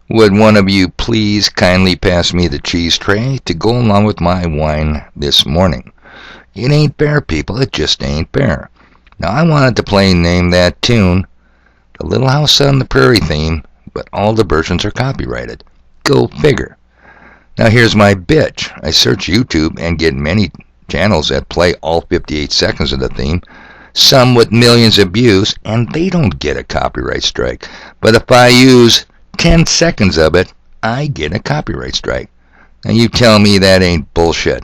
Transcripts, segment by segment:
Would one of you please kindly pass me the cheese tray to go along with my wine this morning? It ain't fair, people. It just ain't fair. Now, I wanted to play Name That Tune, the Little House on the Prairie theme, but all the versions are copyrighted. Go figure. Now, here's my bitch. I search YouTube and get many channels that play all 58 seconds of the theme, some with millions of views, and they don't get a copyright strike. But if I use 10 seconds of it, I get a copyright strike. Now, you tell me that ain't bullshit.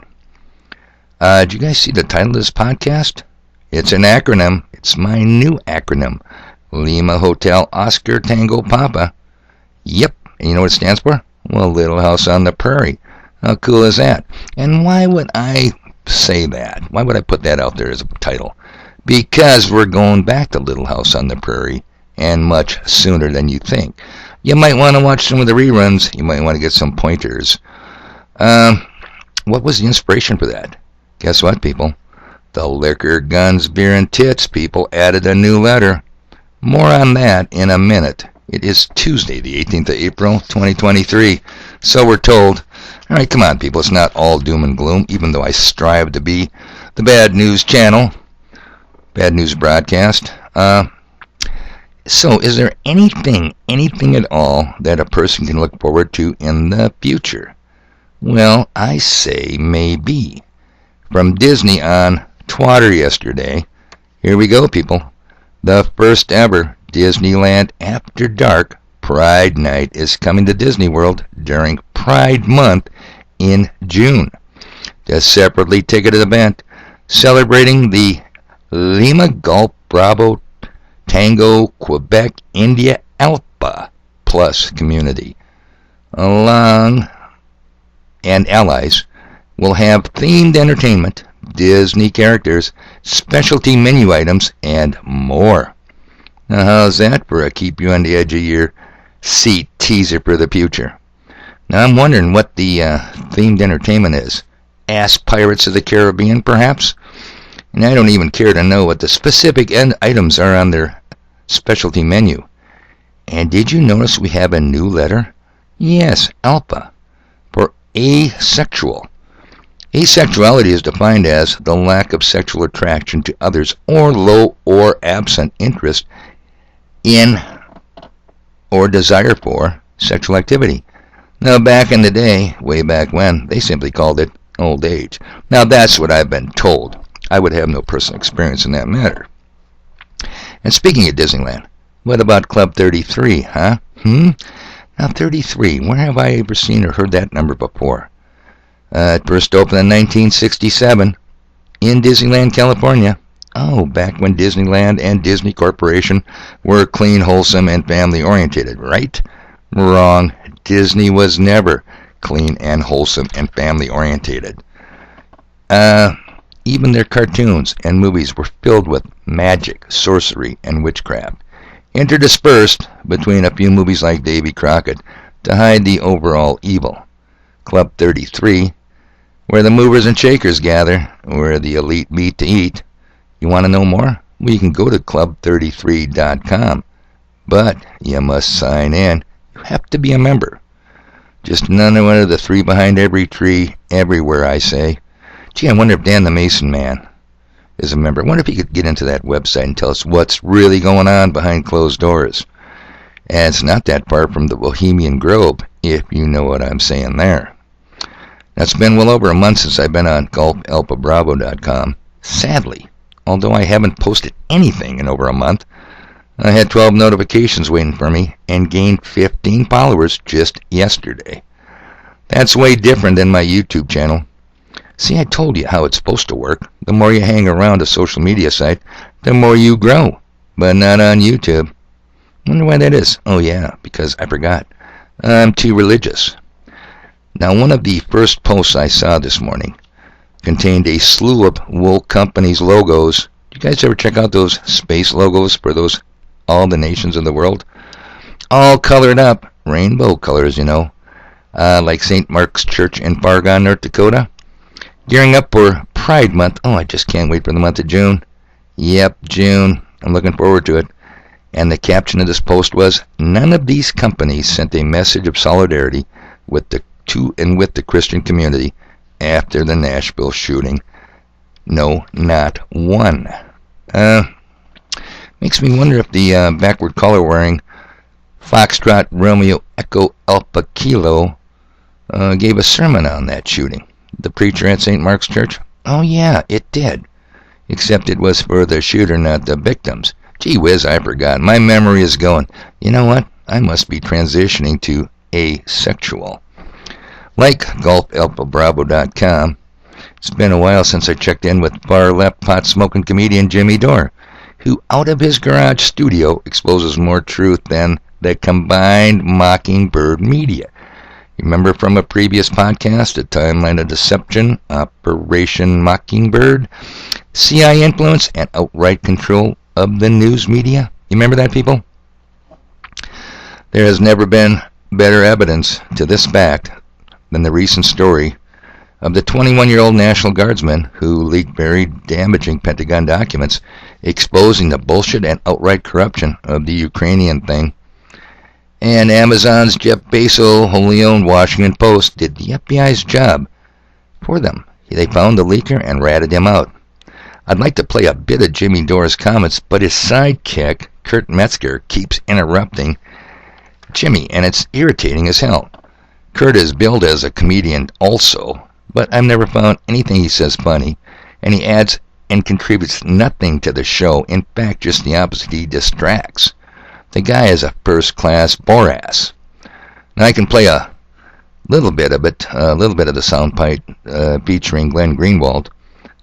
Did you guys see the title of this podcast? It's an acronym. It's my new acronym. Lima Hotel Oscar Tango Papa. Yep. And you know what it stands for? Well, Little House on the Prairie. How cool is that? And why would I say that? Why would I put that out there as a title? Because we're going back to Little House on the Prairie, and much sooner than you think. You might want to watch some of the reruns. You might want to get some pointers. What was the inspiration for that? Guess what, people? The Liquor, Guns, Beer, and Tits people added a new letter. More on that in a minute. It is Tuesday, the 18th of April, 2023. So we're told. All right, come on, people. It's not all doom and gloom, even though I strive to be the bad news channel, bad news broadcast. So is there anything at all that a person can look forward to in the future? Well, I say maybe. From Disney on Twitter yesterday, here we go, people. The first ever Disneyland After Dark Pride Night is coming to Disney World during Pride Month in June. The separately ticketed event celebrating the Lima Golf Bravo Tango Quebec India Alpha Plus community along and allies will have themed entertainment, Disney characters, specialty menu items, and more. Now, how's that for a keep you on the edge of your seat teaser for the future? Now, I'm wondering what the themed entertainment is. Ass Pirates of the Caribbean, perhaps? And I don't even care to know what the specific items are on their specialty menu. And did you notice we have a new letter? Yes, Alpha, for asexual. Asexuality is defined as the lack of sexual attraction to others or low or absent interest in or desire for sexual activity. Now, back in the day, way back when, they simply called it old age. Now, that's what I've been told. I would have no personal experience in that matter. And speaking of Disneyland, what about Club 33, huh? Now, 33, where have I ever seen or heard that number before? It first opened in 1967 in Disneyland, California. Oh, back when Disneyland and Disney Corporation were clean, wholesome, and family-oriented, right? Wrong. Disney was never clean and wholesome and family-oriented. Even their cartoons and movies were filled with magic, sorcery, and witchcraft, interdispersed between a few movies like Davy Crockett to hide the overall evil. Club 33, where the movers and shakers gather, where the elite meet to eat. You want to know more? Well, you can go to club33.com, but you must sign in. You have to be a member. Just another one of the three behind every tree, everywhere, I say. Gee, I wonder if Dan the Mason Man is a member. I wonder if he could get into that website and tell us what's really going on behind closed doors. And it's not that far from the Bohemian Grove, if you know what I'm saying there. Now, it's been well over a month since I've been on golfalpabravo.com. Sadly, although I haven't posted anything in over a month, I had 12 notifications waiting for me and gained 15 followers just yesterday. That's way different than my YouTube channel. See, I told you how it's supposed to work. The more you hang around a social media site, the more you grow. But not on YouTube. Wonder why that is. Oh yeah, because I forgot. I'm too religious. Now, one of the first posts I saw this morning contained a slew of wool companies' logos. You guys ever check out those space logos for all the nations of the world? All colored up, rainbow colors, like St. Mark's Church in Fargon, North Dakota. Gearing up for Pride Month. Oh, I just can't wait for the month of June. Yep, June. I'm looking forward to it. And the caption of this post was, "None of these companies sent a message of solidarity with the Christian community after the Nashville shooting. No, not one." Makes me wonder if the backward collar wearing Foxtrot Romeo Echo Alpha Kilo gave a sermon on that shooting. The preacher at St. Mark's Church? Oh yeah, it did. Except it was for the shooter, not the victims. Gee whiz, I forgot. My memory is going. You know what? I must be transitioning to asexual. Like GulfAlphaBravo.com, it's been a while since I checked in with far-left pot-smoking comedian Jimmy Dore, who out of his garage studio exposes more truth than the combined Mockingbird media. Remember from a previous podcast, A Timeline of Deception, Operation Mockingbird, CIA influence, and outright control of the news media? You remember that, people? There has never been better evidence to this fact than the recent story of the 21-year-old National Guardsman who leaked very damaging Pentagon documents exposing the bullshit and outright corruption of the Ukrainian thing. And Amazon's Jeff Bezos' wholly owned Washington Post did the FBI's job for them. They found the leaker and ratted him out. I'd like to play a bit of Jimmy Dore's comments, but his sidekick, Kurt Metzger, keeps interrupting Jimmy, and it's irritating as hell. Kurt is billed as a comedian also, but I've never found anything he says funny, and he adds and contributes nothing to the show. In fact, just the opposite, he distracts. The guy is a first-class bore-ass. Now I can play a little bit of it, the soundbite featuring Glenn Greenwald,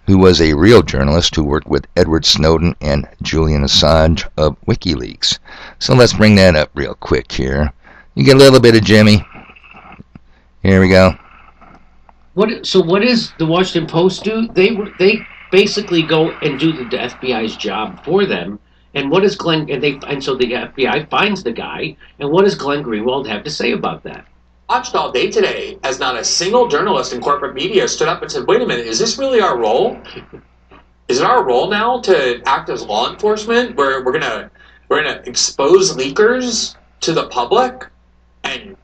who was a real journalist who worked with Edward Snowden and Julian Assange of WikiLeaks. So let's bring that up real quick here. You get a little bit of Jimmy. Here we go. What does the Washington Post do? They basically go and do the FBI's job for them. And what does so the FBI finds the guy. And what does Glenn Greenwald have to say about that? Watched all day today as not a single journalist in corporate media stood up and said, "Wait a minute, is this really our role? Is it our role now to act as law enforcement? We're gonna expose leakers to the public and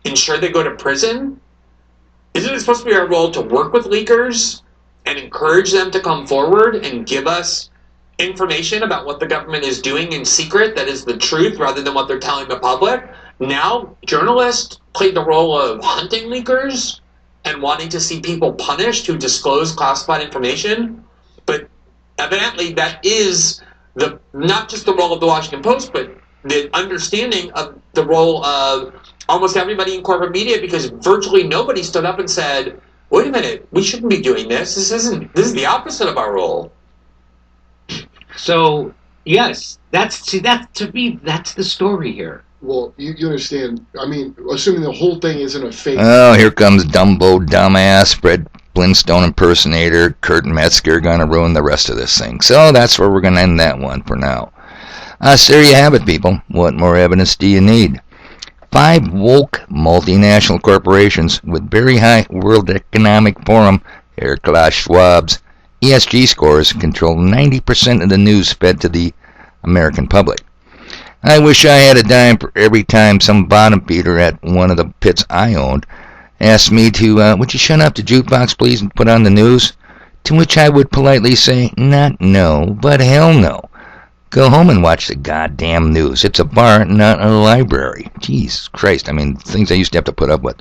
ensure they go to prison? Isn't it supposed to be our role to work with leakers and encourage them to come forward and give us information about what the government is doing in secret that is the truth rather than what they're telling the public?" Now, journalists play the role of hunting leakers and wanting to see people punished who disclose classified information. But evidently that is not just the role of the Washington Post, but the understanding of the role of almost everybody in corporate media, because virtually nobody stood up and said, "Wait a minute, we shouldn't be doing this. This is the opposite of our role." So, yes, that's the story here. Well, you understand, I mean, assuming the whole thing isn't a fake. Oh, here comes Dumbo, dumbass, Fred Flintstone impersonator, Kurt Metzger, gonna ruin the rest of this thing. So that's where we're gonna end that one for now. So there you have it, people. What more evidence do you need? 5 woke multinational corporations with very high World Economic Forum, Klaus Schwab's ESG scores control 90% of the news fed to the American public. I wish I had a dime for every time some bottom feeder at one of the pits I owned asked me to, "Would you shut up the jukebox, please, and put on the news?" To which I would politely say, "Not no, but hell no. Go home and watch the goddamn news. It's a bar, not a library." Jesus Christ, I mean, things I used to have to put up with.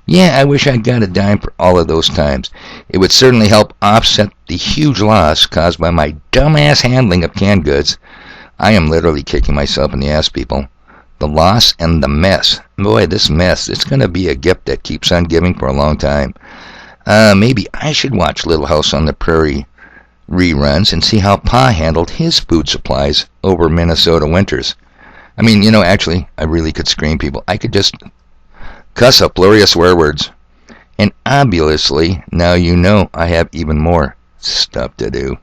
Yeah, I wish I'd got a dime for all of those times. It would certainly help offset the huge loss caused by my dumbass handling of canned goods. I am literally kicking myself in the ass, people. The loss and the mess. Boy, this mess, it's going to be a gift that keeps on giving for a long time. Maybe I should watch Little House on the Prairie reruns and see how Pa handled his food supplies over Minnesota winters. I mean, actually, I really could scream, people. I could just cuss up glorious swear words. And obviously, now you know I have even more stuff to do.